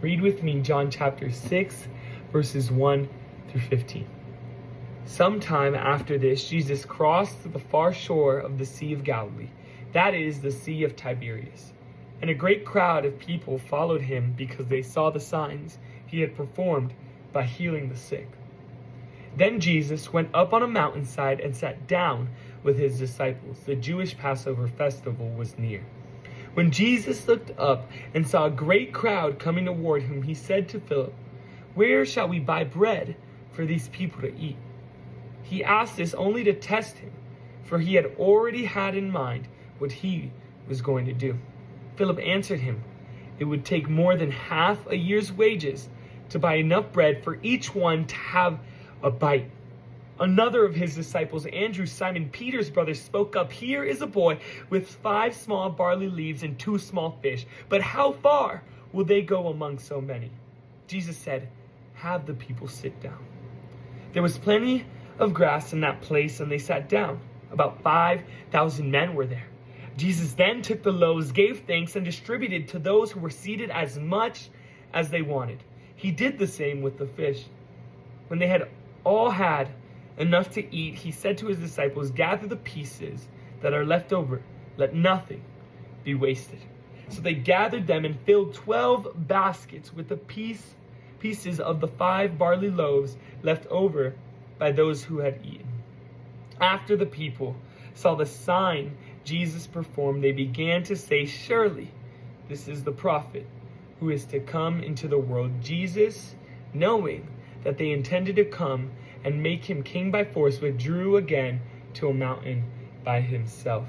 Read with me John chapter 6, verses 1 through 15. Sometime after this, Jesus crossed to the far shore of the Sea of Galilee, that is, the Sea of Tiberias. And a great crowd of people followed him because they saw the signs he had performed by healing the sick. Then Jesus went up on a mountainside and sat down with his disciples. The Jewish Passover festival was near. When Jesus looked up and saw a great crowd coming toward him, he said to Philip, "Where shall we buy bread for these people to eat?" He asked this only to test him, for he had already had in mind what he was going to do. Philip answered him, "It would take more than half a year's wages to buy enough bread for each one to have a bite." Another of his disciples, Andrew, Simon Peter's brother, spoke up, "Here is a boy with 5 small barley leaves and 2 small fish. But how far will they go among so many?" Jesus said, "Have the people sit down." There was plenty of grass in that place, and they sat down. About 5,000 men were there. Jesus then took the loaves, gave thanks, and distributed to those who were seated as much as they wanted. He did the same with the fish. When they had all had enough to eat, he said to his disciples, "Gather the pieces that are left over. Let nothing be wasted." So they gathered them and filled 12 baskets with the pieces of the 5 barley loaves left over by those who had eaten. After the people saw the sign Jesus performed, they began to say, "Surely this is the prophet who is to come into the world." Jesus, knowing that they intended to come and make him king by force, withdrew again to a mountain by himself.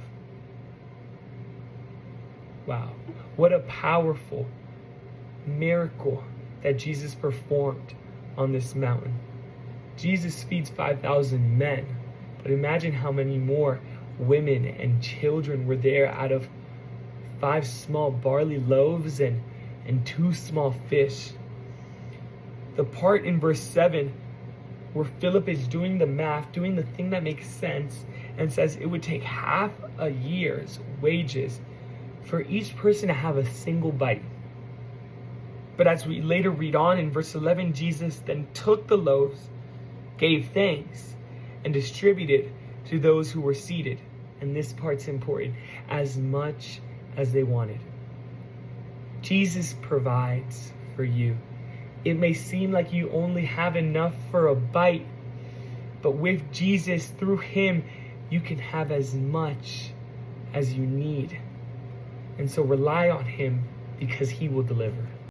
Wow, what a powerful miracle that Jesus performed on this mountain. Jesus feeds 5,000 men, but imagine how many more women and children were there out of 5 small barley loaves and 2 small fish. The part in verse 7 where Philip is doing the math, doing the thing that makes sense, and says it would take half a year's wages for each person to have a single bite. But as we later read on in verse 11, Jesus then took the loaves, gave thanks, and distributed to those who were seated. And this part's important, as much as they wanted. Jesus provides for you. It may seem like you only have enough for a bite, but with Jesus, through him, you can have as much as you need. And so rely on him because he will deliver.